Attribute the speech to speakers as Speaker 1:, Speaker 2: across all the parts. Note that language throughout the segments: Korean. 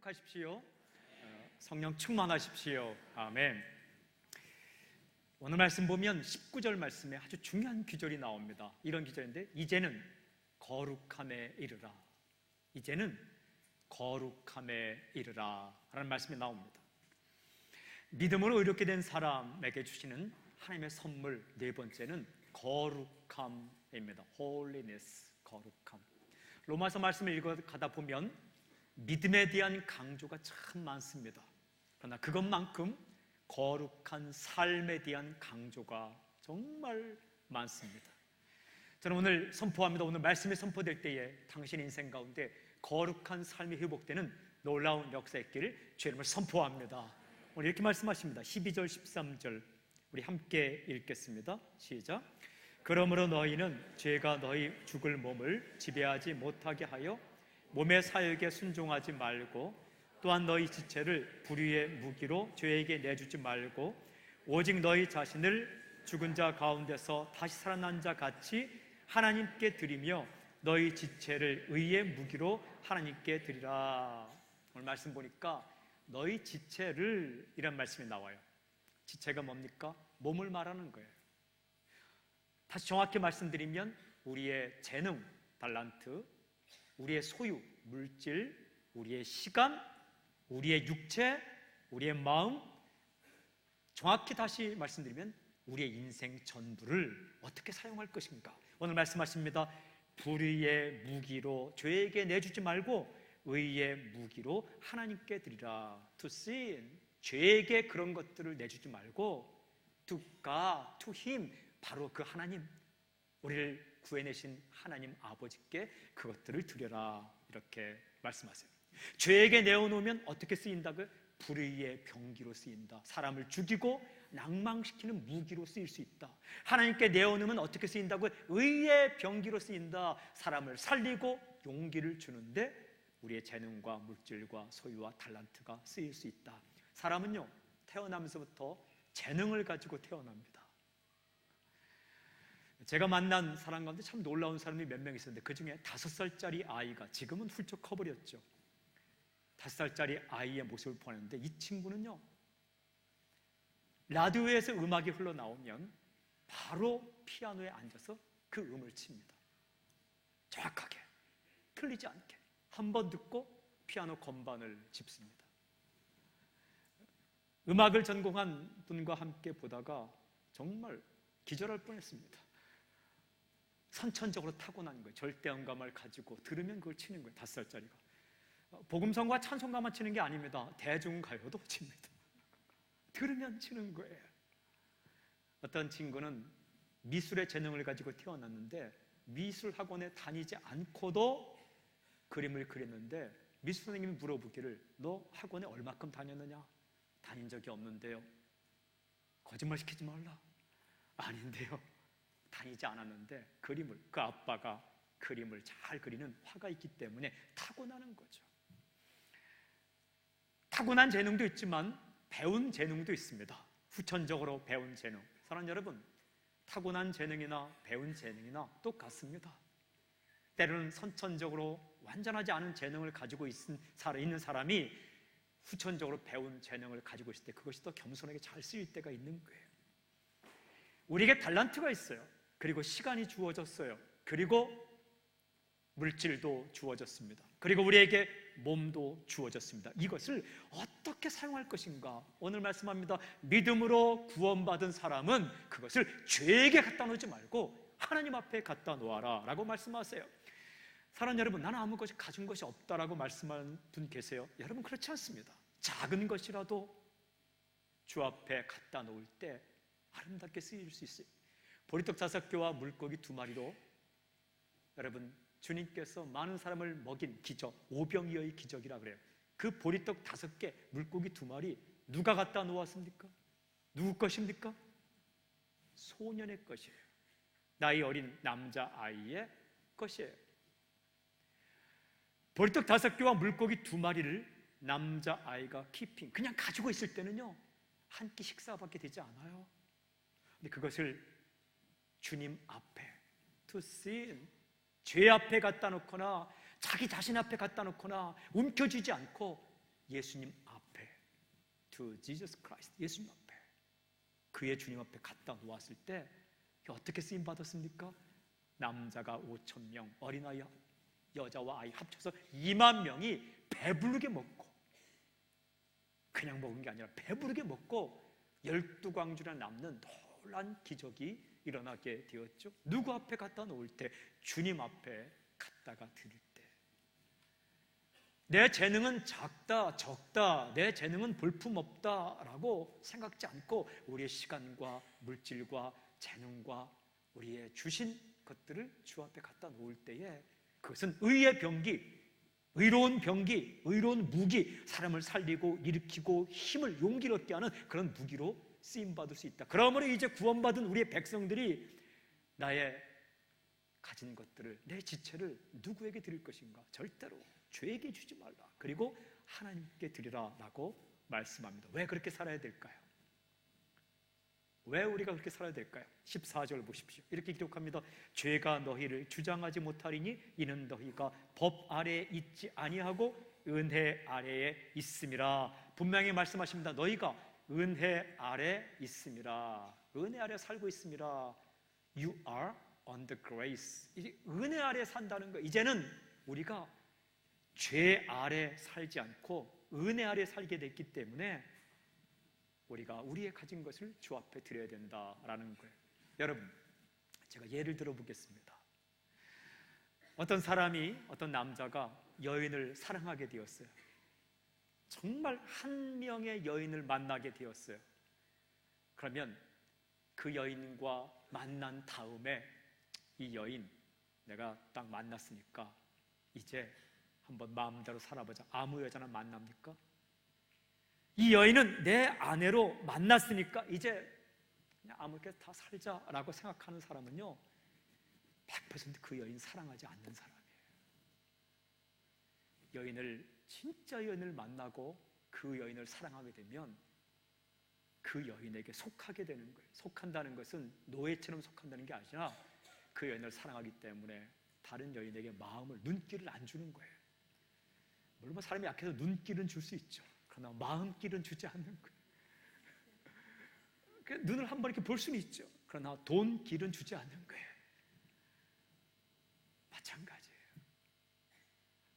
Speaker 1: 행복하십시오. 성령 충만하십시오. 아멘. 오늘 말씀 보면 19절 말씀에 아주 중요한 구절이 나옵니다. 이런 구절인데, 이제는 거룩함에 이르라. 이제는 거룩함에 이르라 라는 말씀이 나옵니다. 믿음으로 의롭게 된 사람에게 주시는 하나님의 선물 네 번째는 거룩함입니다. holiness, 거룩함. 로마서 말씀을 읽어가다 보면 믿음에 대한 강조가 참 많습니다. 그러나 그것만큼 거룩한 삶에 대한 강조가 정말 많습니다. 저는 오늘 선포합니다. 오늘 말씀이 선포될 때에 당신의 인생 가운데 거룩한 삶이 회복되는 놀라운 역사의 길을 주의 이름으로 선포합니다. 오늘 이렇게 말씀하십니다. 12절 13절 우리 함께 읽겠습니다. 시작. 그러므로 너희는 죄가 너희 죽을 몸을 지배하지 못하게 하여 몸의 사역에 순종하지 말고, 또한 너희 지체를 불의의 무기로 죄에게 내주지 말고, 오직 너희 자신을 죽은 자 가운데서 다시 살아난 자 같이 하나님께 드리며 너희 지체를 의의 무기로 하나님께 드리라. 오늘 말씀 보니까 너희 지체를 이란 말씀이 나와요. 지체가 뭡니까? 몸을 말하는 거예요. 다시 정확히 말씀드리면 우리의 재능, 달란트, 우리의 소유, 물질, 우리의 시간, 우리의 육체, 우리의 마음, 정확히 다시 말씀드리면 우리의 인생 전부를 어떻게 사용할 것인가. 오늘 말씀하십니다. 불의의 무기로 죄에게 내주지 말고 의의 무기로 하나님께 드리라. To sin, 죄에게 그런 것들을 내주지 말고 to God, to Him, 바로 그 하나님, 우리를 구해내신 하나님 아버지께 그것들을 드려라. 이렇게 말씀하세요. 죄에게 내어놓으면 어떻게 쓰인다고요? 불의의 병기로 쓰인다. 사람을 죽이고 낭망시키는 무기로 쓰일 수 있다. 하나님께 내어놓으면 어떻게 쓰인다고요? 의의 병기로 쓰인다. 사람을 살리고 용기를 주는데 우리의 재능과 물질과 소유와 달란트가 쓰일 수 있다. 사람은요, 태어나면서부터 재능을 가지고 태어납니다. 제가 만난 사람 가운데 참 놀라운 사람이 몇 명 있었는데, 그 중에 5살짜리 아이가, 지금은 훌쩍 커버렸죠. 5살짜리 아이의 모습을 보았는데, 이 친구는요, 라디오에서 음악이 흘러나오면 바로 피아노에 앉아서 그 음을 칩니다. 정확하게, 틀리지 않게 한 번 듣고 피아노 건반을 짚습니다. 음악을 전공한 분과 함께 보다가 정말 기절할 뻔했습니다. 선천적으로 타고난 거예요. 절대음감을 가지고 들으면 그걸 치는 거예요. 5살짜리가. 복음성과 찬송가만 치는 게 아닙니다. 대중가요도 칩니다. 들으면 치는 거예요. 어떤 친구는 미술의 재능을 가지고 태어났는데 미술학원에 다니지 않고도 그림을 그렸는데, 미술 선생님이 물어보기를 너 학원에 얼마큼 다녔느냐? 다닌 적이 없는데요. 거짓말 시키지 말라. 아닌데요, 다니지 않았는데 그림을, 그 아빠가 그림을 잘 그리는 화가 있기 때문에 타고나는 거죠. 타고난 재능도 있지만 배운 재능도 있습니다. 후천적으로 배운 재능. 사랑하는 여러분, 타고난 재능이나 배운 재능이나 똑같습니다. 때로는 선천적으로 완전하지 않은 재능을 가지고 있는 사람이 후천적으로 배운 재능을 가지고 있을 때 그것이 더 겸손하게 잘 쓰일 때가 있는 거예요. 우리에게 달란트가 있어요. 그리고 시간이 주어졌어요. 그리고 물질도 주어졌습니다. 그리고 우리에게 몸도 주어졌습니다. 이것을 어떻게 사용할 것인가? 오늘 말씀합니다. 믿음으로 구원받은 사람은 그것을 죄에게 갖다 놓지 말고 하나님 앞에 갖다 놓아라 라고 말씀하세요. 사랑하는 여러분, 나는 아무 것이 가진 것이 없다라고 말씀하는 분 계세요? 여러분, 그렇지 않습니다. 작은 것이라도 주 앞에 갖다 놓을 때 아름답게 쓰일 수 있어요. 보리떡 5개와 물고기 2마리로 여러분, 주님께서 많은 사람을 먹인 기적, 오병이어의 기적이라 그래요. 그 보리떡 5개, 물고기 2마리 누가 갖다 놓았습니까? 누구 것입니까? 소년의 것이에요. 나이 어린 남자아이의 것이에요. 보리떡 5개와 물고기 2마리를 남자아이가 키핑, 그냥 가지고 있을 때는요, 한 끼 식사밖에 되지 않아요. 근데 그것을 주님 앞에, to sin, 죄 앞에 갖다 놓거나 자기 자신 앞에 갖다 놓거나 움켜쥐지 않고 예수님 앞에, to Jesus Christ, 예수님 앞에, 그의 주님 앞에 갖다 놓았을 때 어떻게 쓰임 받았습니까? 남자가 5,000명, 어린아이, 여자와 아이 합쳐서 2만 명이 배부르게 먹고, 그냥 먹은 게 아니라 배부르게 먹고 12광주나 남는 놀란 기적이 일어나게 되었죠. 누구 앞에 갖다 놓을 때? 주님 앞에 갖다가 드릴 때. 내 재능은 작다, 적다, 내 재능은 볼품없다라고 생각지 않고 우리의 시간과 물질과 재능과 우리의 주신 것들을 주 앞에 갖다 놓을 때에 그것은 의의 병기, 의로운 병기, 의로운 무기, 사람을 살리고 일으키고 힘을 용기를 얻게 하는 그런 무기로 쓰임받을 수 있다. 그러므로 이제 구원받은 우리의 백성들이 나의 가진 것들을, 내 지체를 누구에게 드릴 것인가? 절대로 죄에게 주지 말라. 그리고 하나님께 드리라 라고 말씀합니다. 왜 그렇게 살아야 될까요? 왜 우리가 그렇게 살아야 될까요? 14절 보십시오. 이렇게 기록합니다. 죄가 너희를 주장하지 못하리니 이는 너희가 법 아래에 있지 아니하고 은혜 아래에 있음이라. 분명히 말씀하십니다. 너희가 은혜 아래 있음이라. 은혜 아래 살고 있음이라. You are under grace. 이제 은혜 아래 산다는 거. 이제는 우리가 죄 아래 살지 않고 은혜 아래 살게 됐기 때문에 우리가 우리의 가진 것을 주 앞에 드려야 된다라는 거예요. 여러분, 제가 예를 들어 보겠습니다. 어떤 사람이, 어떤 남자가 여인을 사랑하게 되었어요. 정말 한 명의 여인을 만나게 되었어요. 그러면 그 여인과 만난 다음에 이 여인, 내가 딱 만났으니까 이제 한번 마음대로 살아보자. 아무 여자나 만납니까? 이 여인은 내 아내로 만났으니까 이제 그냥 아무렇게 다 살자라고 생각하는 사람은요, 100% 그 여인 사랑하지 않는 사람이에요. 여인을, 진짜 여인을 만나고 그 여인을 사랑하게 되면 그 여인에게 속하게 되는 거예요. 속한다는 것은 노예처럼 속한다는 게 아니라 그 여인을 사랑하기 때문에 다른 여인에게 마음을, 눈길을 안 주는 거예요. 물론 사람이 약해서 눈길은 줄 수 있죠. 그러나 마음길은 주지 않는 거예요. 눈을 한번 이렇게 볼 수는 있죠. 그러나 돈길은 주지 않는 거예요. 마찬가지예요.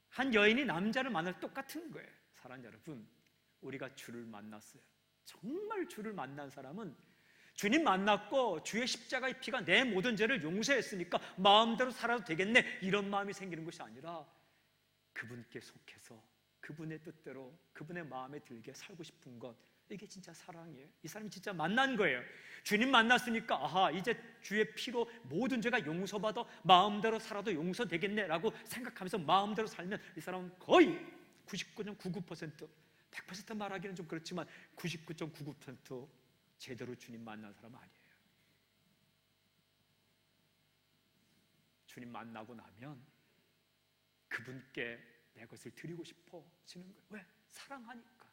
Speaker 1: 한 여인이 남자를 만날 똑같은 거예요. 사랑하는 여러분, 우리가 주를 만났어요. 정말 주를 만난 사람은 주님 만났고 주의 십자가의 피가 내 모든 죄를 용서했으니까 마음대로 살아도 되겠네, 이런 마음이 생기는 것이 아니라 그분께 속해서 그분의 뜻대로 그분의 마음에 들게 살고 싶은 것, 이게 진짜 사랑이에요. 이 사람이 진짜 만난 거예요. 주님 만났으니까 아하, 이제 주의 피로 모든 죄가 용서받아 마음대로 살아도 용서되겠네라고 생각하면서 마음대로 살면 이 사람은 거의 99.99%, 100% 말하기는 좀 그렇지만 99.99% 제대로 주님 만난 사람은 아니에요. 주님 만나고 나면 그분께 내 것을 드리고 싶어지는 거예요. 왜? 사랑하니까.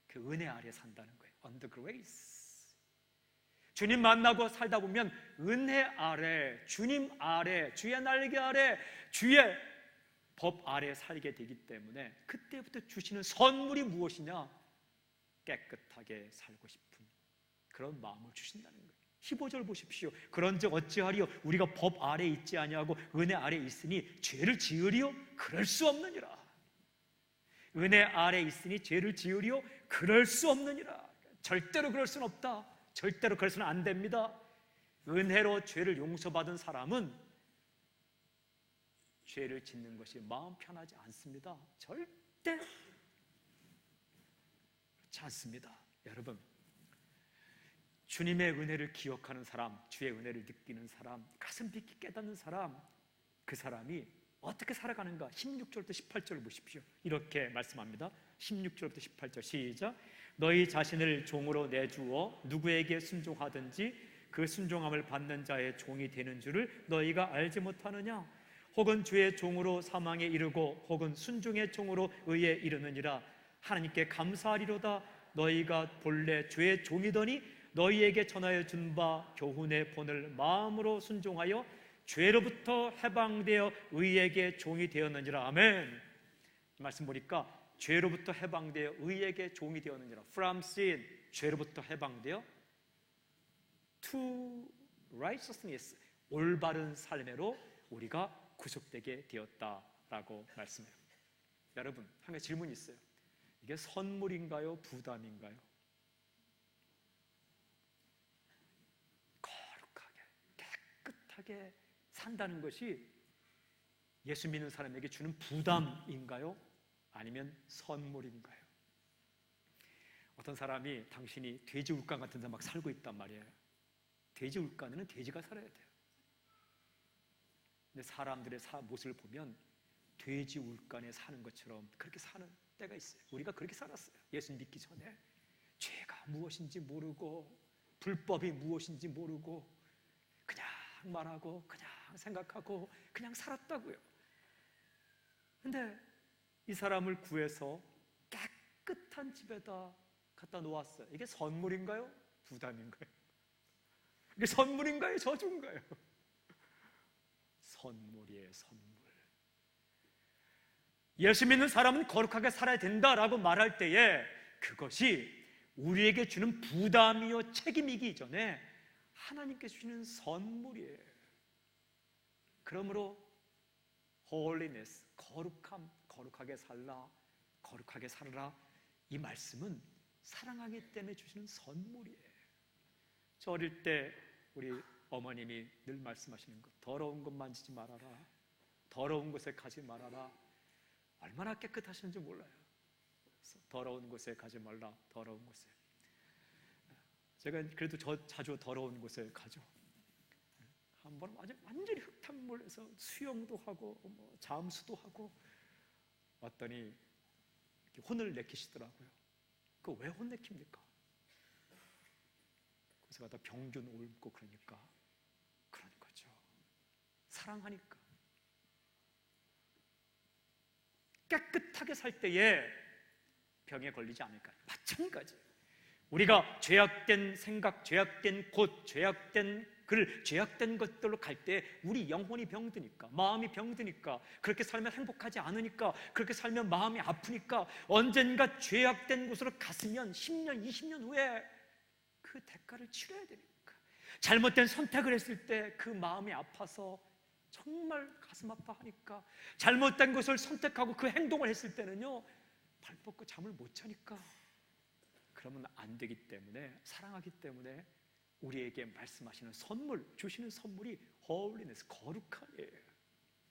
Speaker 1: 그 은혜 아래 산다는 거예요. Under grace. 주님 만나고 살다 보면 은혜 아래, 주님 아래, 주의 날개 아래, 주의 법 아래 살게 되기 때문에 그때부터 주시는 선물이 무엇이냐? 깨끗하게 살고 싶은 그런 마음을 주신다는 거예요. 15절 보십시오. 그런즉 어찌하리요? 우리가 법 아래 있지 아니하고 은혜 아래 있으니 죄를 지으리요? 그럴 수 없느니라. 은혜 아래 있으니 죄를 지으리요? 그럴 수 없느니라. 절대로 그럴 수는 없다. 절대로 그래서는 안 됩니다. 은혜로 죄를 용서받은 사람은 죄를 짓는 것이 마음 편하지 않습니다. 절대 그렇지 않습니다. 여러분, 주님의 은혜를 기억하는 사람, 주의 은혜를 느끼는 사람, 가슴 깊이 깨닫는 사람, 그 사람이 어떻게 살아가는가? 16절부터 18절을 보십시오. 이렇게 말씀합니다. 16절부터 18절 시작. 너희 자신을 종으로 내주어 누구에게 순종하든지 그 순종함을 받는 자의 종이 되는 줄을 너희가 알지 못하느냐? 혹은 주의 종으로 사망에 이르고 혹은 순종의 종으로 의에 이르느니라. 하나님께 감사하리로다. 너희가 본래 주의 종이더니 너희에게 전하여 준 바 교훈의 본을 마음으로 순종하여 죄로부터 해방되어 의에게 종이 되었느니라. 아멘. 말씀 보니까 죄로부터 해방되어 의에게 종이 되었느니라. From sin, 죄로부터 해방되어 to righteousness, 올바른 삶으로 우리가 구속되게 되었다라고 말씀해요. 여러분, 한 가지 질문이 있어요. 이게 선물인가요? 부담인가요? 거룩하게, 깨끗하게 산다는 것이 예수 믿는 사람에게 주는 부담인가요? 아니면 선물인가요? 어떤 사람이 당신이 돼지 울간 같은 데 막 살고 있단 말이에요. 돼지 울간에는 돼지가 살아야 돼요. 근데 사람들의 모습을 보면 돼지 울간에 사는 것처럼 그렇게 사는 때가 있어요. 우리가 그렇게 살았어요. 예수 믿기 전에 죄가 무엇인지 모르고 불법이 무엇인지 모르고 그냥 말하고 그냥 생각하고 그냥 살았다고요. 근데 이 사람을 구해서 깨끗한 집에다 갖다 놓았어요. 이게 선물인가요? 부담인가요? 이게 선물인가요? 저주인가요? 선물이에요, 선물. 예수 믿는 사람은 거룩하게 살아야 된다라고 말할 때에 그것이 우리에게 주는 부담이요 책임이기 이전에 하나님께 주시는 선물이에요. 그러므로 holiness, 거룩함, 거룩하게 살라, 거룩하게 살아라, 이 말씀은 사랑하기 때문에 주시는 선물이에요. 저 어릴 때 우리 어머님이 늘 말씀하시는 것, 더러운 것 만지지 말아라, 더러운 곳에 가지 말아라. 얼마나 깨끗하시는지 몰라요. 더러운 곳에 가지 말라, 더러운 곳에. 제가 그래도 자주 더러운 곳에 가죠. 한번 완전히 흙탕물에서 수영도 하고 잠수도 하고 왔더니 혼을 내키시더라고요. 그거 왜 혼 내킵니까? 그래서 가다 병균 옮고 그러니까 그런 거죠. 사랑하니까. 깨끗하게 살 때에 병에 걸리지 않을까요? 마찬가지. 우리가 죄악된 생각, 죄악된 곳, 죄악된 글, 죄악된 것들로 갈 때 우리 영혼이 병드니까, 마음이 병드니까, 그렇게 살면 행복하지 않으니까, 그렇게 살면 마음이 아프니까 언젠가 죄악된 곳으로 갔으면 10년, 20년 후에 그 대가를 치러야 되니까, 잘못된 선택을 했을 때 그 마음이 아파서 정말 가슴 아파하니까, 잘못된 것을 선택하고 그 행동을 했을 때는요 발 뻗고 잠을 못 자니까, 그러면 안 되기 때문에, 사랑하기 때문에 우리에게 말씀하시는 선물, 주시는 선물이 holiness, 거룩함이에요.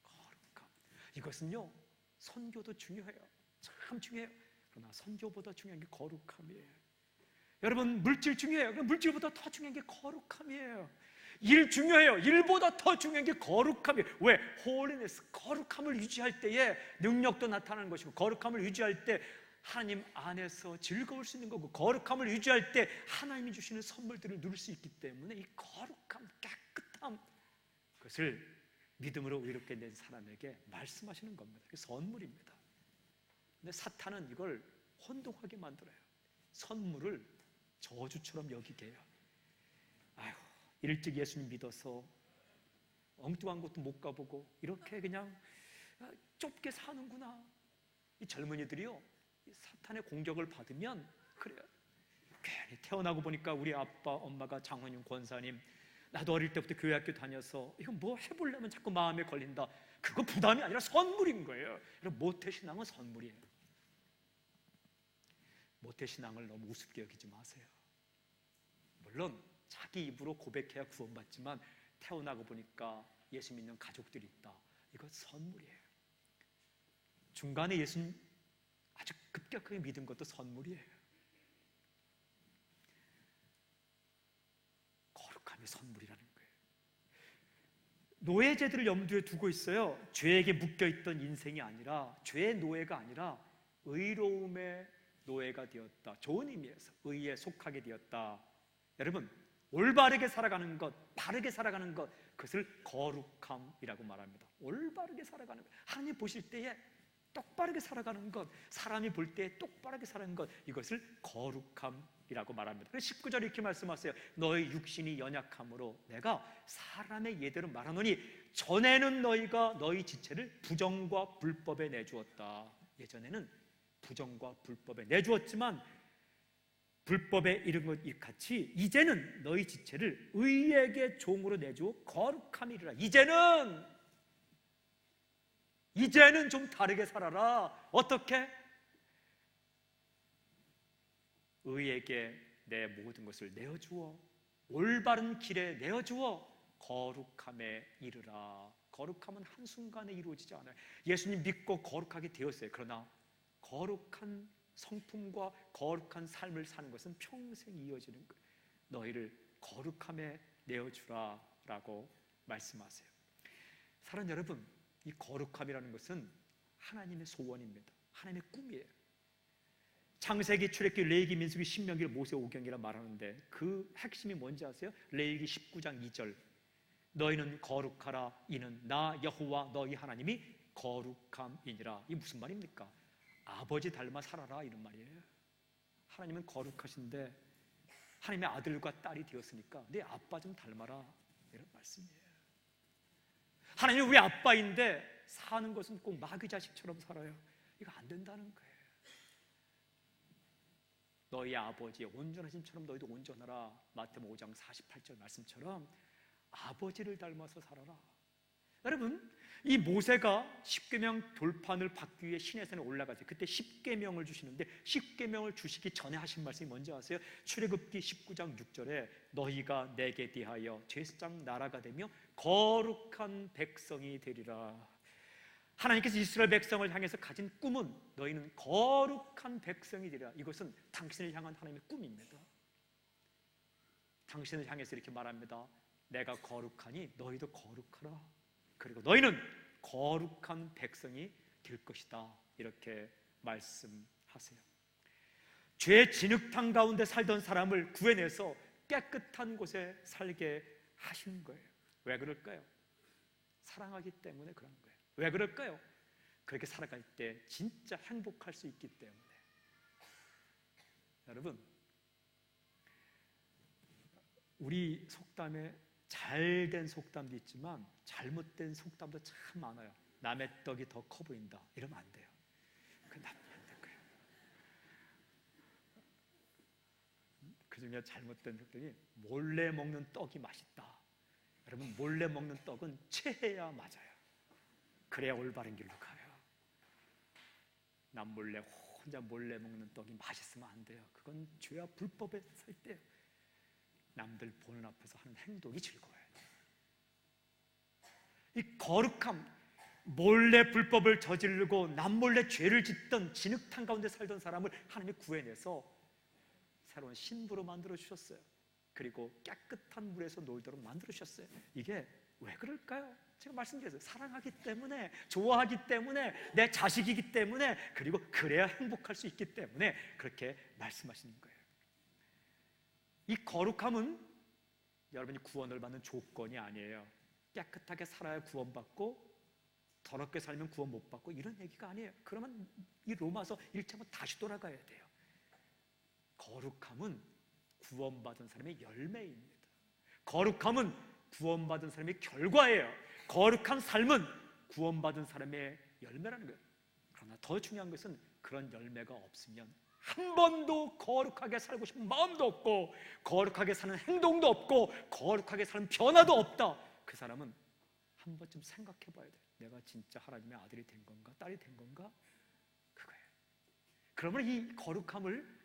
Speaker 1: 거룩함. 이것은요 선교도 중요해요. 참 중요해요. 그러나 선교보다 중요한 게 거룩함이에요. 여러분, 물질 중요해요. 그럼 물질보다 더 중요한 게 거룩함이에요. 일 중요해요. 일보다 더 중요한 게 거룩함이에요. 왜? holiness, 거룩함을 유지할 때에 능력도 나타나는 것이고, 거룩함을 유지할 때 하나님 안에서 즐거울 수 있는 거고, 거룩함을 유지할 때 하나님이 주시는 선물들을 누릴 수 있기 때문에 이 거룩함, 깨끗함, 그것을 믿음으로 의롭게 된 사람에게 말씀하시는 겁니다. 그게 선물입니다. 근데 사탄은 이걸 혼동하게 만들어요. 선물을 저주처럼 여기게 해요. 아휴, 일찍 예수님 믿어서 엉뚱한 곳도 못 가보고 이렇게 그냥 좁게 사는구나. 이 젊은이들이요, 사탄의 공격을 받으면 그래요. 괜히 태어나고 보니까 우리 아빠 엄마가 장원윤 권사님, 나도 어릴 때부터 교회 학교 다녀서 이거 뭐 해보려면 자꾸 마음에 걸린다. 그거 부담이 아니라 선물인 거예요. 모태신앙은 선물이에요. 모태신앙을 너무 우습게 여기지 마세요. 물론 자기 입으로 고백해야 구원받지만 태어나고 보니까 예수 믿는 가족들이 있다. 이거 선물이에요. 중간에 예수 아주 급격하게 믿은 것도 선물이에요. 거룩함이 선물이라는 거예요. 노예제들을 염두에 두고 있어요. 죄에게 묶여있던 인생이 아니라, 죄의 노예가 아니라 의로움의 노예가 되었다. 좋은 의미에서 의에 속하게 되었다. 여러분, 올바르게 살아가는 것, 바르게 살아가는 것, 그것을 거룩함이라고 말합니다. 올바르게 살아가는 것, 하나님 보실 때에 똑바르게 살아가는 것, 사람이 볼 때 똑바르게 살아가는 것, 이것을 거룩함이라고 말합니다. 그래서 19절에 이렇게 말씀하세요. 너희 육신이 연약함으로 내가 사람의 예대로 말하노니 전에는 너희가 너희 지체를 부정과 불법에 내주었다. 예전에는 부정과 불법에 내주었지만 불법에 이른 것 같이 이제는 너희 지체를 의에게 종으로 내주어 거룩함이라. 이제는 좀 다르게 살아라. 어떻게? 의에게 내 모든 것을 내어주어 올바른 길에 내어주어 거룩함에 이르라. 거룩함은 한순간에 이루어지지 않아요. 예수님 믿고 거룩하게 되었어요. 그러나 거룩한 성품과 거룩한 삶을 사는 것은 평생 이어지는 거예요. 너희를 거룩함에 내어주라 라고 말씀하세요. 사랑하는 여러분, 이 거룩함이라는 것은 하나님의 소원입니다. 하나님의 꿈이에요. 창세기, 출애굽기, 레위기, 민수기, 신명기, 모세오경이라 말하는데 그 핵심이 뭔지 아세요? 레위기 19장 2절, 너희는 거룩하라. 이는 나 여호와 너희 하나님이 거룩함이니라. 이게 무슨 말입니까? 아버지 닮아 살아라 이런 말이에요. 하나님은 거룩하신데 하나님의 아들과 딸이 되었으니까 내 아빠 좀 닮아라 이런 말씀이에요. 하나님은 우리 아빠인데 사는 것은 꼭 마귀 자식처럼 살아요. 이거 안 된다는 거예요. 너희 아버지의 온전하심처럼 너희도 온전하라. 마태복음 5장 48절 말씀처럼 아버지를 닮아서 살아라. 여러분, 이 모세가 십계명 돌판을 받기 위해 시내산에 올라가서 그때 십계명을 주시는데 십계명을 주시기 전에 하신 말씀이 뭔지 아세요? 출애굽기 19장 6절에 너희가 내게 대하여 제사장 나라가 되며 거룩한 백성이 되리라. 하나님께서 이스라엘 백성을 향해서 가진 꿈은 너희는 거룩한 백성이 되리라. 이것은 당신을 향한 하나님의 꿈입니다. 당신을 향해서 이렇게 말합니다. 내가 거룩하니 너희도 거룩하라. 그리고 너희는 거룩한 백성이 될 것이다. 이렇게 말씀하세요. 죄의 진흙탕 가운데 살던 사람을 구해내서 깨끗한 곳에 살게 하신 거예요. 왜 그럴까요? 사랑하기 때문에 그런 거예요. 왜 그럴까요? 그렇게 살아갈 때 진짜 행복할 수 있기 때문에. 여러분, 우리 속담에 잘된 속담도 있지만 잘못된 속담도 참 많아요. 남의 떡이 더 커 보인다 이러면 안 돼요. 그건 안 될 거예요. 그중에 잘못된 속담이 몰래 먹는 떡이 맛있다. 여러분, 몰래 먹는 떡은 체해야 맞아요. 그래야 올바른 길로 가요. 남 몰래 혼자 몰래 먹는 떡이 맛있으면 안 돼요. 그건 죄와 불법에 살 때 남들 보는 앞에서 하는 행동이 즐거워요. 이 거룩함, 몰래 불법을 저지르고 남몰래 죄를 짓던 진흙탕 가운데 살던 사람을 하나님이 구해내서 새로운 신부로 만들어 주셨어요. 그리고 깨끗한 물에서 놀도록 만들어 주셨어요. 이게 왜 그럴까요? 제가 말씀드렸어요. 사랑하기 때문에, 좋아하기 때문에, 내 자식이기 때문에, 그리고 그래야 행복할 수 있기 때문에 그렇게 말씀하시는 거예요. 이 거룩함은 여러분이 구원을 받는 조건이 아니에요. 깨끗하게 살아야 구원받고 더럽게 살면 구원 못 받고 이런 얘기가 아니에요. 그러면 이 로마서 1장은 다시 돌아가야 돼요. 거룩함은 구원받은 사람의 열매입니다. 거룩함은 구원받은 사람의 결과예요. 거룩한 삶은 구원받은 사람의 열매라는 거예요. 그러나 더 중요한 것은 그런 열매가 없으면 한 번도 거룩하게 살고 싶은 마음도 없고 거룩하게 사는 행동도 없고 거룩하게 사는 변화도 없다. 그 사람은 한 번쯤 생각해 봐야 돼요. 내가 진짜 하나님의 아들이 된 건가? 딸이 된 건가? 그거예요. 그러면 이 거룩함을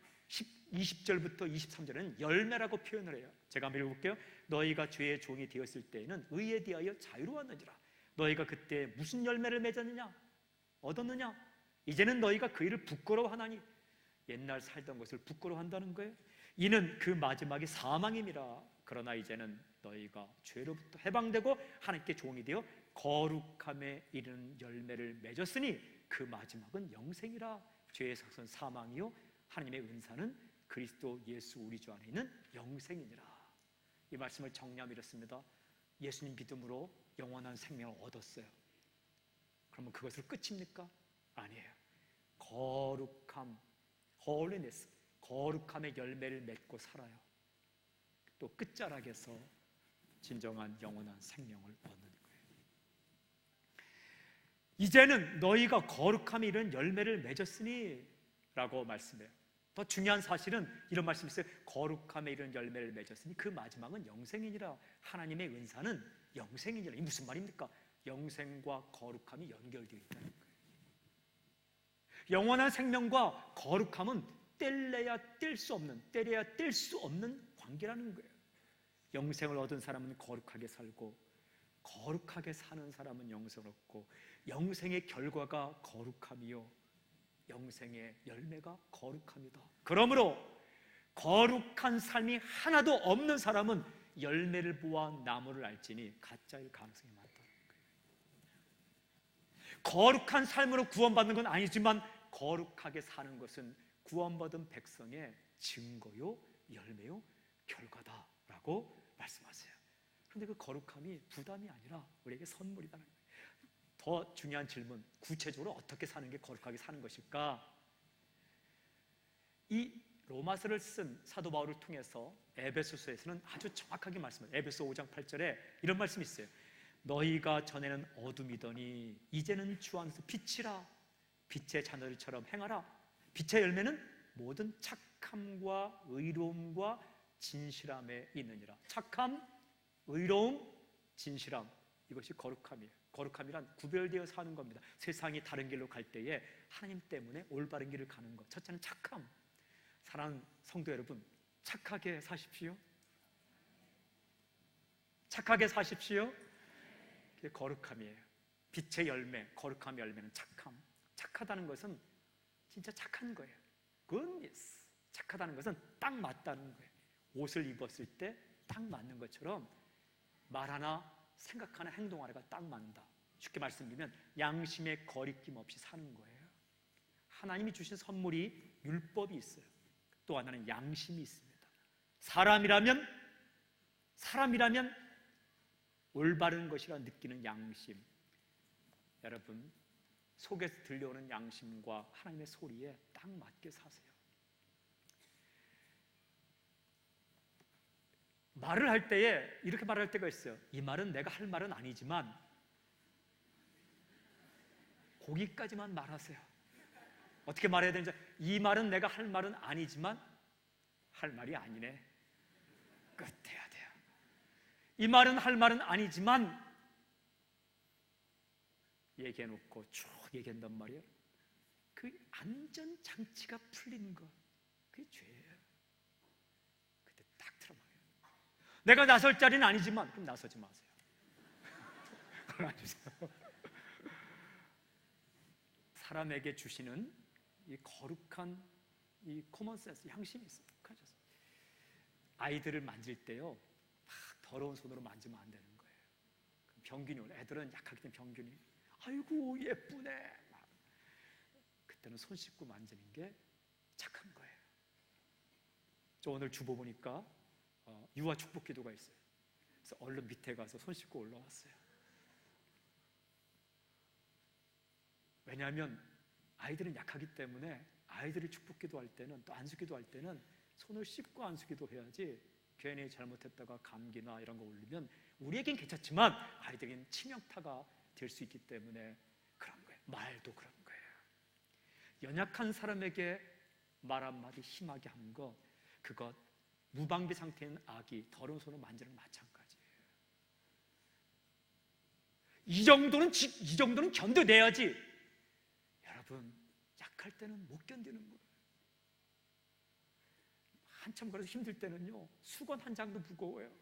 Speaker 1: 20절부터 23절에는 열매라고 표현을 해요. 제가 한번 읽어볼게요. 너희가 죄의 종이 되었을 때에는 의에 대하여 자유로웠느니라. 너희가 그때 무슨 열매를 맺었느냐? 얻었느냐? 이제는 너희가 그 일을 부끄러워하나니. 옛날 살던 것을 부끄러워한다는 거예요. 이는 그 마지막이 사망임이라. 그러나 이제는 너희가 죄로부터 해방되고 하나님께 종이 되어 거룩함에 이르는 열매를 맺었으니 그 마지막은 영생이라. 죄의 삭은 사망이요 하나님의 은사는 그리스도 예수 우리 주 안에 있는 영생이니라. 이 말씀을 정리하면 이렇습니다. 예수님 믿음으로 영원한 생명을 얻었어요. 그러면 그것을 끝입니까? 아니에요. 거룩함, holiness, 거룩함의 열매를 맺고 살아요. 또 끝자락에서 진정한 영원한 생명을 얻는 거예요. 이제는 너희가 거룩함에 이른 열매를 맺었으니 라고 말씀해요. 더 중요한 사실은 이런 말씀이 있어요. 거룩함에 이른 열매를 맺었으니 그 마지막은 영생이니라. 하나님의 은사는 영생이니라. 이게 무슨 말입니까? 영생과 거룩함이 연결되어 있다는 거예요. 영원한 생명과 거룩함은 떼려야 뗄 수 없는 관계라는 거예요. 영생을 얻은 사람은 거룩하게 살고, 거룩하게 사는 사람은 영생을 얻고, 영생의 결과가 거룩함이요 영생의 열매가 거룩함이다. 그러므로 거룩한 삶이 하나도 없는 사람은 열매를 보아 나무를 알지니 가짜일 가능성이 많다는 거예요. 거룩한 삶으로 구원받는 건 아니지만 거룩하게 사는 것은 구원받은 백성의 증거요 열매요 결과다라고 말씀하세요. 그런데 그 거룩함이 부담이 아니라 우리에게 선물이라는 거예요. 더 중요한 질문, 구체적으로 어떻게 사는 게 거룩하게 사는 것일까? 이 로마서를 쓴 사도 바울을 통해서 에베소서에서는 아주 정확하게 말씀해요. 에베소 5장 8절에 이런 말씀이 있어요. 너희가 전에는 어둠이더니 이제는 주 안에서 빛이라. 빛의 자녀들처럼 행하라. 빛의 열매는 모든 착함과 의로움과 진실함에 있느니라. 착함, 의로움, 진실함, 이것이 거룩함이에요. 거룩함이란 구별되어 사는 겁니다. 세상이 다른 길로 갈 때에 하나님 때문에 올바른 길을 가는 것. 첫째는 착함. 사랑하는 성도 여러분, 착하게 사십시오. 착하게 사십시오. 그게 거룩함이에요. 빛의 열매, 거룩함의 열매는 착함. 착하다는 것은 진짜 착한 거예요. goodness. 착하다는 것은 딱 맞다는 거예요. 옷을 입었을 때 딱 맞는 것처럼 말 하나, 생각 하나, 행동 하나가 딱 맞는다. 쉽게 말씀드리면 양심에 거리낌 없이 사는 거예요. 하나님이 주신 선물이 율법이 있어요. 또 하나는 양심이 있습니다. 사람이라면 올바른 것이라 느끼는 양심. 여러분, 속에서 들려오는 양심과 하나님의 소리에 딱 맞게 사세요. 말을 할 때에 이렇게 말할 때가 있어요. 이 말은 내가 할 말은 아니지만 거기까지만 말하세요. 어떻게 말해야 되는지, 이 말은 내가 할 말은 아니지만 할 말이 아니네. 끝해야 돼요. 이 말은 할 말은 아니지만 얘기해놓고 쭉 얘기한단 말이에요. 그 안전장치가 풀린 것, 그게 죄예요. 그때 딱 들어봐요. 내가 나설 자리는 아니지만 그럼 나서지 마세요. 골라주세요. 사람에게 주시는 이 거룩한 이 코먼센스, 양심이 있어요. 아이들을 만질 때요, 막 더러운 손으로 만지면 안 되는 거예요. 병균이 오래, 애들은 약하기 때문에 병균이, 아이고 예쁘네, 그때는 손 씻고 만지는 게 착한 거예요. 저 오늘 주보 보니까 유아 축복 기도가 있어요. 그래서 얼른 밑에 가서 손 씻고 올라왔어요. 왜냐하면 아이들은 약하기 때문에 아이들을 축복 기도할 때는, 또 안수 기도할 때는 손을 씻고 안수 기도해야지 괜히 잘못했다가 감기나 이런 거 올리면 우리에겐 괜찮지만 아이들에겐 치명타가 될 수 있기 때문에 그런 거예요. 말도 그런 거예요. 연약한 사람에게 말 한마디 심하게 하는 것, 그것 무방비 상태인 아기 더러운 손으로 만지는 건 마찬가지예요. 이 정도는 견뎌내야지. 여러분, 약할 때는 못 견디는 거예요. 한참 걸어서 힘들 때는요, 수건 한 장도 무거워요.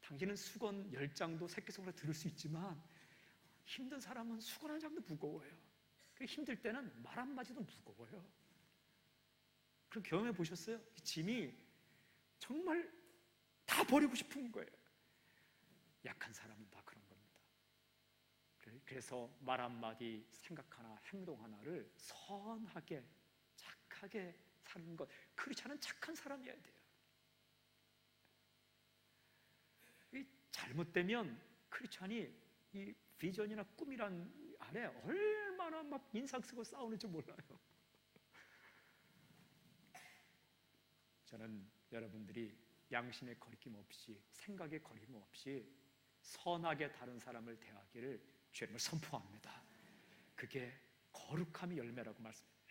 Speaker 1: 당신은 수건 10장도 새끼손으로 들을 수 있지만 힘든 사람은 수건 한 장도 무거워요. 힘들 때는 말 한마디도 무거워요. 그럼 경험해 보셨어요? 짐이 정말 다 버리고 싶은 거예요. 약한 사람은 다 그런 겁니다. 그래서 말 한마디, 생각 하나, 행동 하나를 선하게, 착하게 사는 것, 크리스찬은 착한 사람이어야 돼요. 잘못되면 크리스찬이 이 비전이나 꿈이란 아래 얼마나 막 인상 쓰고 싸우는지 몰라요. 저는 여러분들이 양심의 거리낌 없이, 생각의 거리낌 없이 선하게 다른 사람을 대하기를 주님을 선포합니다. 그게 거룩함의 열매라고 말씀합니다.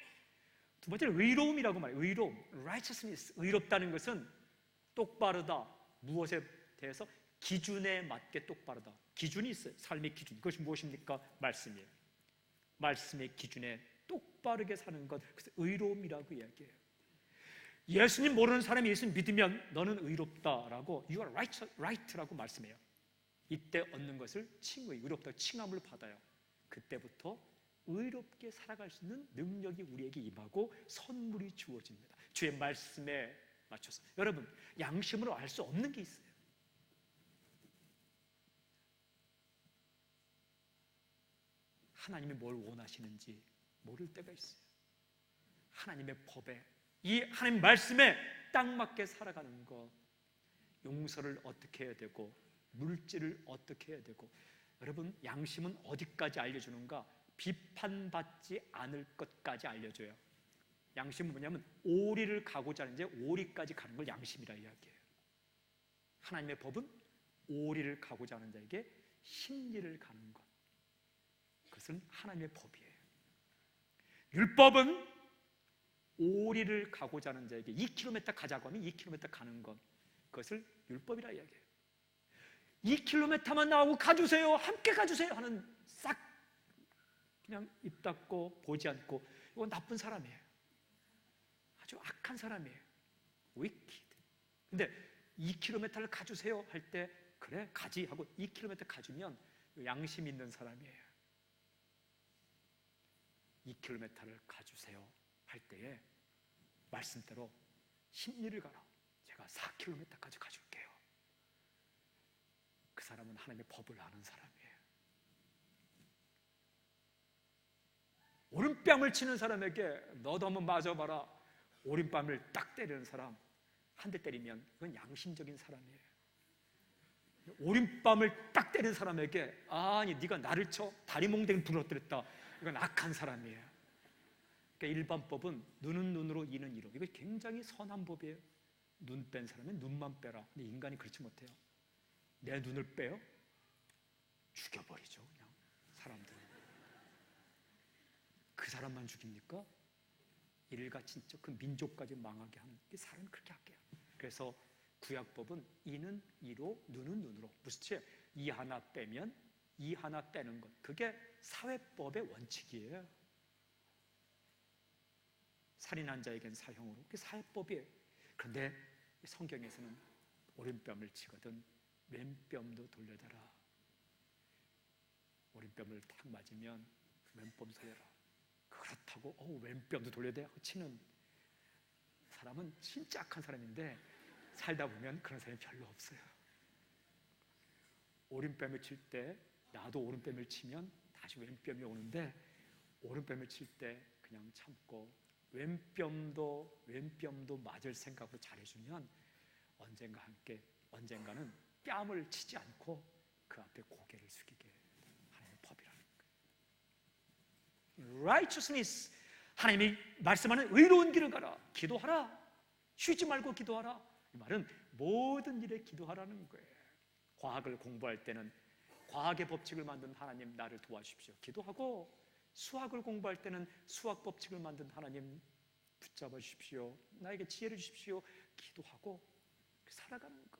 Speaker 1: 두 번째는 의로움이라고 말해요. 의로움, righteousness. 의롭다는 것은 똑바르다. 무엇에 대해서? 기준에 맞게 똑바르다. 기준이 있어요. 삶의 기준. 그것이 무엇입니까? 말씀이에요. 말씀의 기준에 똑바르게 사는 것, 그래서 의로움이라고 이야기해요. 예수님 모르는 사람이 예수님 믿으면 너는 의롭다라고 You are right라고 말씀해요. 이때 얻는 것을 칭의, 의롭다 칭함을 받아요. 그때부터 의롭게 살아갈 수 있는 능력이 우리에게 임하고 선물이 주어집니다. 주의 말씀에 맞춰서. 여러분, 양심으로 알 수 없는 게 있어요. 하나님이 뭘 원하시는지 모를 때가 있어요. 하나님의 법에, 이 하나님 말씀에 딱 맞게 살아가는 것, 용서를 어떻게 해야 되고 물질을 어떻게 해야 되고. 여러분, 양심은 어디까지 알려주는가? 비판받지 않을 것까지 알려줘요. 양심은 뭐냐면 오리를 가고자 하는데 오리까지 가는 걸 양심이라 이야기해요. 하나님의 법은 오리를 가고자 하는 자에게 심리를 가는 것, 그것은 하나님의 법이에요. 율법은 오리를 가고자 하는 자에게 2km 가자고 하면 2km 가는 것, 그것을 율법이라 이야기해요. 2km만 나오고 가주세요, 함께 가주세요 하는 싹 그냥 입 닫고 보지 않고, 이건 나쁜 사람이에요. 아주 악한 사람이에요. wicked. 근데 2km를 가주세요 할 때 그래 가지 하고 2km 가주면 양심 있는 사람이에요. 2km를 가주세요 할 때에 말씀대로 심리를 가라. 제가 4km까지 가줄게요. 그 사람은 하나님의 법을 아는 사람이에요. 오른뺨을 치는 사람에게 너도 한번 맞아봐라. 오른뺨을 딱 때리는 사람, 한 대 때리면 그건 양심적인 사람이에요. 오른뺨을 딱 때리는 사람에게 아니 네가 나를 쳐? 다리몽댕 부러뜨렸다. 이건 악한 사람이에요. 그러니까 일반 법은 눈은 눈으로 이는 이로. 이거 굉장히 선한 법이에요. 눈 뺀 사람은 눈만 빼라. 근데 인간이 그렇지 못해요. 내 눈을 빼요? 죽여버리죠. 그냥 사람들은. 그 사람만 죽입니까? 일가친척 그 민족까지 망하게 하는, 사람이 그렇게 할게요. 그래서 구약법은 이는 이로 눈은 눈으로. 무슨 뜻이에요? 이 하나 빼면 이 하나 빼는 것, 그게 사회법의 원칙이에요. 살인한 자에겐 사형으로, 그게 사회법이에요. 그런데 성경에서는 오른뺨을 치거든 왼뺨도 돌려대라. 오른뺨을 탁 맞으면 왼뺨 돌려라. 그렇다고 왼뺨도 돌려야 돼? 치는 사람은 진짜 악한 사람인데 살다 보면 그런 사람이 별로 없어요. 오른뺨을 칠 때 나도 오른뺨을 치면 다시 왼뺨이 오는데, 오른뺨을 칠 때 그냥 참고 왼뺨도 맞을 생각으로 잘해주면 언젠가는 뺨을 치지 않고 그 앞에 고개를 숙이게 하나님의 법이라는 거예요. Righteousness, 하나님이 말씀하는 의로운 길을 가라. 기도하라. 쉬지 말고 기도하라. 이 말은 모든 일에 기도하라는 거예요. 과학을 공부할 때는 과학의 법칙을 만든 하나님 나를 도와주십시오. 기도하고, 수학을 공부할 때는 수학 법칙을 만든 하나님 붙잡아 주십시오. 나에게 지혜를 주십시오. 기도하고 살아가는 것.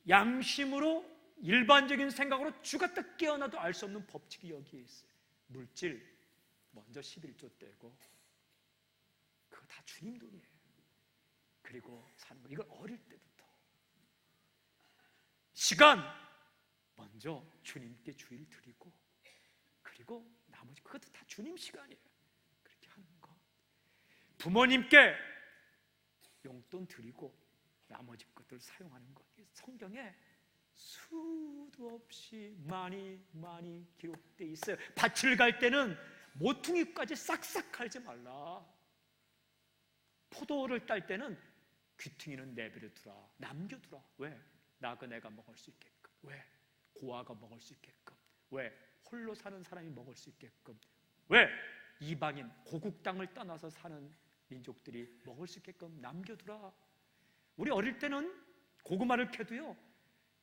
Speaker 1: 양심으로 일반적인 생각으로 죽었다 깨어나도 알 수 없는 법칙이 여기에 있어요. 물질 먼저 11조 떼고, 그거 다 주님 돈이에요. 그리고 사는 거, 이걸 어릴 때부터. 시간 먼저 주님께 주의를 드리고, 그리고 나머지 그것도 다 주님 시간이에요. 그렇게 하는 거. 부모님께 용돈 드리고 나머지 것들 사용하는 것. 성경에 수도 없이 많이 기록되어 있어요. 밭을 갈 때는 모퉁이까지 싹싹 갈지 말라. 포도를 딸 때는 귀퉁이는 내버려 두라. 남겨두라. 왜? 나그네가 먹을 수 있게끔. 왜? 고아가 먹을 수 있게끔. 왜? 홀로 사는 사람이 먹을 수 있게끔. 왜? 이방인, 고국 땅을 떠나서 사는 민족들이 먹을 수 있게끔 남겨두라. 우리 어릴 때는 고구마를 캐도요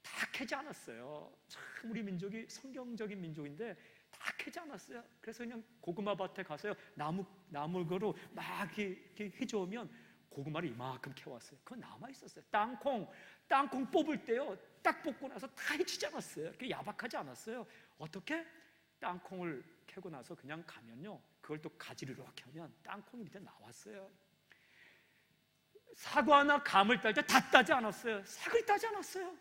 Speaker 1: 다 캐지 않았어요. 참 우리 민족이 성경적인 민족인데 다 캐지 않았어요. 그래서 그냥 고구마 밭에 가서요, 나무로 막 이렇게 해줘오면 고구마를 이만큼 캐왔어요. 그건 남아 있었어요. 땅콩 뽑을 때요, 딱 뽑고 나서 다 해치지 않았어요. 그렇게 야박하지 않았어요. 어떻게? 땅콩을 캐고 나서 그냥 가면요, 그걸 또 가지를 이렇게 하면 땅콩이 밑에 나왔어요. 사과나 감을 딸 때 다 따지 않았어요. 싹을 따지 않았어요.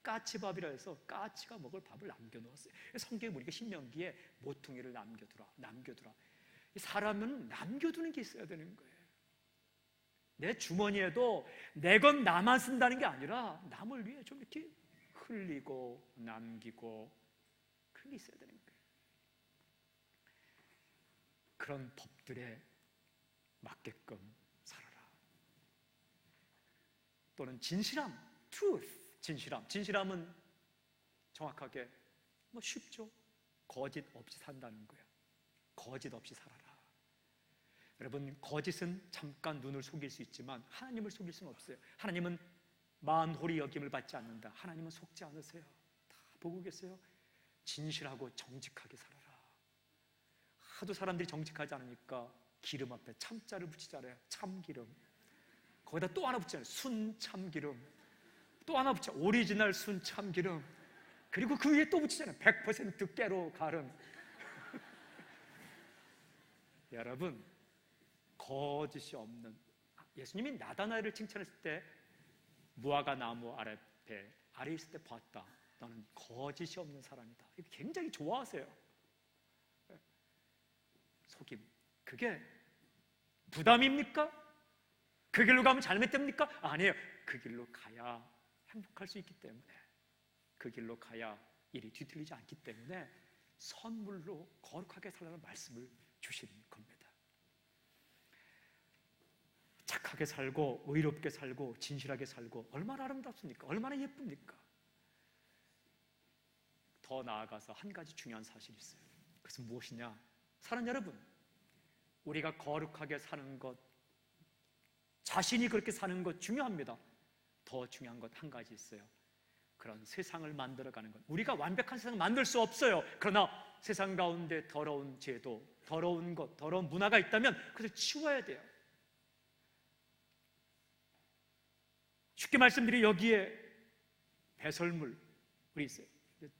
Speaker 1: 까치밥이라 해서 까치가 먹을 밥을 남겨놓았어요. 성경에 보니까 신명기에 모퉁이를 남겨두라. 사람은 남겨두는 게 있어야 되는 거예요. 내 주머니에도 내 건 나만 쓴다는 게 아니라 남을 위해 좀 이렇게 흘리고 남기고 그런 게 있어야 되는 거예요. 그런 법들에 맞게끔 살아라. 또는 진실함, truth, 진실함은 정확하게 쉽죠. 거짓 없이 산다는 거예요. 거짓 없이 살아라. 여러분, 거짓은 잠깐 눈을 속일 수 있지만 하나님을 속일 수는 없어요. 하나님은 만홀히 여김을 받지 않는다. 하나님은 속지 않으세요. 다 보고 계세요. 진실하고 정직하게 살아라. 하도 사람들이 정직하지 않으니까 기름 앞에 참자를 붙이잖아요. 참기름. 거기다 또 하나 붙이잖아요. 순참기름. 또 하나 붙여, 오리지널 순참기름. 그리고 그 위에 또 붙이잖아요. 100% 깨로 가름. 여러분, 거짓이 없는, 예수님이 나다나엘을 칭찬했을 때 무화과 나무 아래 있을 때 봤다. 너는 거짓이 없는 사람이다. 이거 굉장히 좋아하세요. 속임, 그게 부담입니까? 그 길로 가면 잘못됩니까? 아니에요. 그 길로 가야 행복할 수 있기 때문에, 그 길로 가야 일이 뒤틀리지 않기 때문에 선물로 거룩하게 살라는 말씀을 주시는 겁니다. 착하게 살고 의롭게 살고 진실하게 살고 얼마나 아름답습니까? 얼마나 예쁩니까? 더 나아가서 한 가지 중요한 사실이 있어요. 그것은 무엇이냐? 사랑하는 여러분, 우리가 거룩하게 사는 것, 자신이 그렇게 사는 것 중요합니다. 더 중요한 것 한 가지 있어요. 그런 세상을 만들어가는 것. 우리가 완벽한 세상을 만들 수 없어요. 그러나 세상 가운데 더러운 제도, 더러운 것, 더러운 문화가 있다면 그것을 치워야 돼요. 쉽게 말씀드리면 여기에 배설물, 우리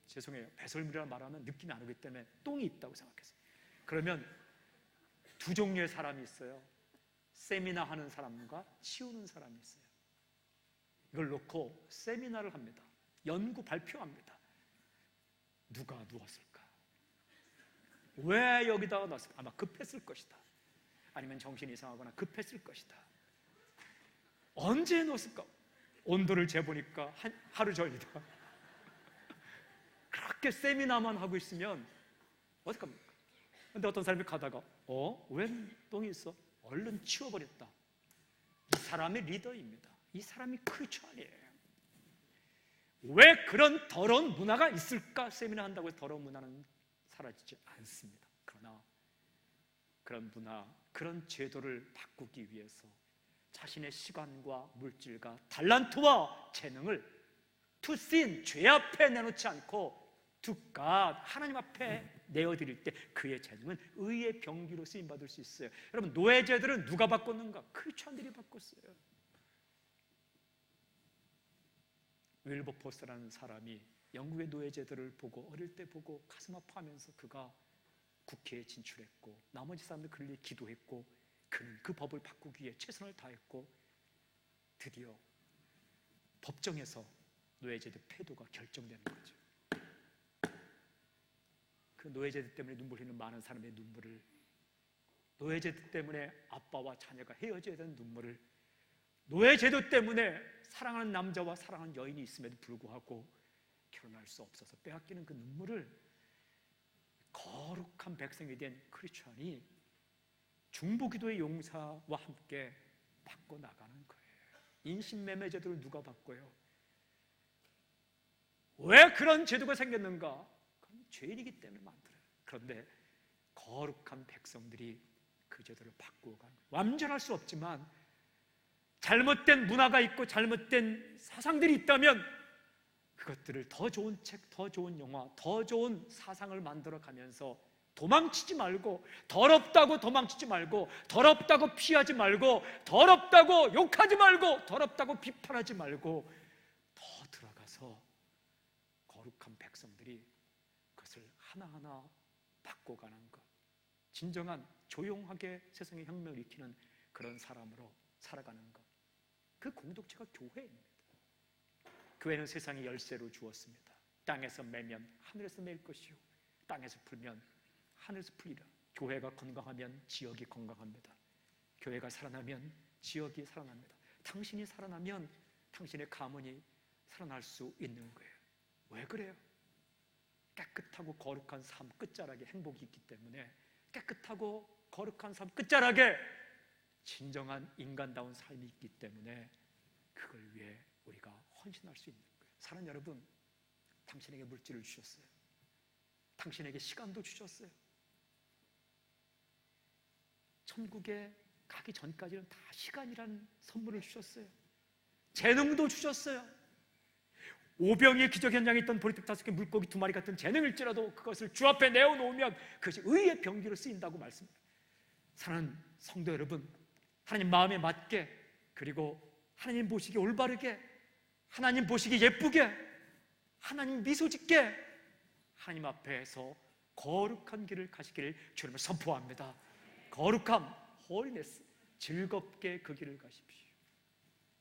Speaker 1: 죄송해요, 배설물이라는 말하면 느낌이 안 오기 때문에 똥이 있다고 생각했어요. 그러면 두 종류의 사람이 있어요. 세미나 하는 사람과 치우는 사람이 있어요. 이걸 놓고 세미나를 합니다. 연구 발표합니다. 누가 누웠을까? 왜 여기다가 놨을까? 아마 급했을 것이다. 아니면 정신이 이상하거나 급했을 것이다. 언제 놓았을까? 온도를 재보니까 하루 전이다. 그렇게 세미나만 하고 있으면 어떡합니까? 근데 어떤 사람이 가다가 웬 똥이 있어? 얼른 치워버렸다. 이 사람이 리더입니다. 이 사람이 크리스천이에요. 왜 그런 더러운 문화가 있을까? 세미나 한다고 해서 더러운 문화는 사라지지 않습니다. 그러나 그런 문화, 그런 제도를 바꾸기 위해서 자신의 시간과 물질과 달란트와 재능을 to sin, 죄 앞에 내놓지 않고 to God, 하나님 앞에 내어드릴 때 그의 재능은 의의 병기로 쓰임받을 수 있어요. 여러분, 노예제들은 누가 바꿨는가? 크리스천들이 바꿨어요. 윌버포스라는 사람이 영국의 노예제들을 보고 어릴 때 보고 가슴 아파하면서 그가 국회에 진출했고 나머지 사람들 그를 위해 기도했고 그는 그 법을 바꾸기 위해 최선을 다했고 드디어 법정에서 노예제도 폐도가 결정되는 거죠. 그 노예제도 때문에 눈물 흘리는 많은 사람의 눈물을, 노예제도 때문에 아빠와 자녀가 헤어져야 되는 눈물을, 노예제도 때문에 사랑하는 남자와 사랑하는 여인이 있음에도 불구하고 결혼할 수 없어서 빼앗기는 그 눈물을 거룩한 백성이 된 크리스천이 중보기도의 용사와 함께 바꿔나가는 거예요. 인신매매제도를 누가 바꿔요? 왜 그런 제도가 생겼는가? 그건 죄인이기 때문에 만들어요. 그런데 거룩한 백성들이 그 제도를 바꾸어 가는 거예요. 완전할 수 없지만 잘못된 문화가 있고 잘못된 사상들이 있다면 그것들을 더 좋은 책, 더 좋은 영화, 더 좋은 사상을 만들어 가면서 도망치지 말고, 더럽다고 도망치지 말고, 더럽다고 피하지 말고, 더럽다고 욕하지 말고, 더럽다고 비판하지 말고 더 들어가서 거룩한 백성들이 그것을 하나하나 바꿔가는 것, 진정한 조용하게 세상의 혁명을 일으키는 그런 사람으로 살아가는 것, 그 공동체가 교회입니다. 교회는 세상의 열쇠로 주었습니다. 땅에서 매면 하늘에서 맬 것이요, 땅에서 풀면 하늘에서 풀리라. 교회가 건강하면 지역이 건강합니다. 교회가 살아나면 지역이 살아납니다. 당신이 살아나면 당신의 가문이 살아날 수 있는 거예요. 왜 그래요? 깨끗하고 거룩한 삶 끝자락에 행복이 있기 때문에, 깨끗하고 거룩한 삶 끝자락에 진정한 인간다운 삶이 있기 때문에 그걸 위해 우리가 헌신할 수 있는 거예요. 사랑하는 여러분, 당신에게 물질을 주셨어요. 당신에게 시간도 주셨어요. 천국에 가기 전까지는 다 시간이라는 선물을 주셨어요. 재능도 주셨어요. 오병이의 기적 현장에 있던 보리떡 5개, 물고기 2마리 같은 재능일지라도 그것을 주 앞에 내어놓으면 그것이 의의 병기로 쓰인다고 말씀합니다. 사랑하는 성도 여러분, 하나님 마음에 맞게, 그리고 하나님 보시기 올바르게, 하나님 보시기 예쁘게, 하나님 미소 짓게 하나님 앞에서 거룩한 길을 가시기를 주님을 선포합니다. 거룩함, 홀리네스, 즐겁게 그 길을 가십시오.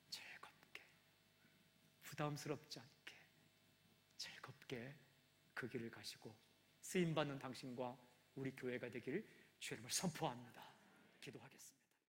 Speaker 1: 즐겁게, 부담스럽지 않게 즐겁게 그 길을 가시고 쓰임받는 당신과 우리 교회가 되기를 주님을 선포합니다. 기도하겠습니다.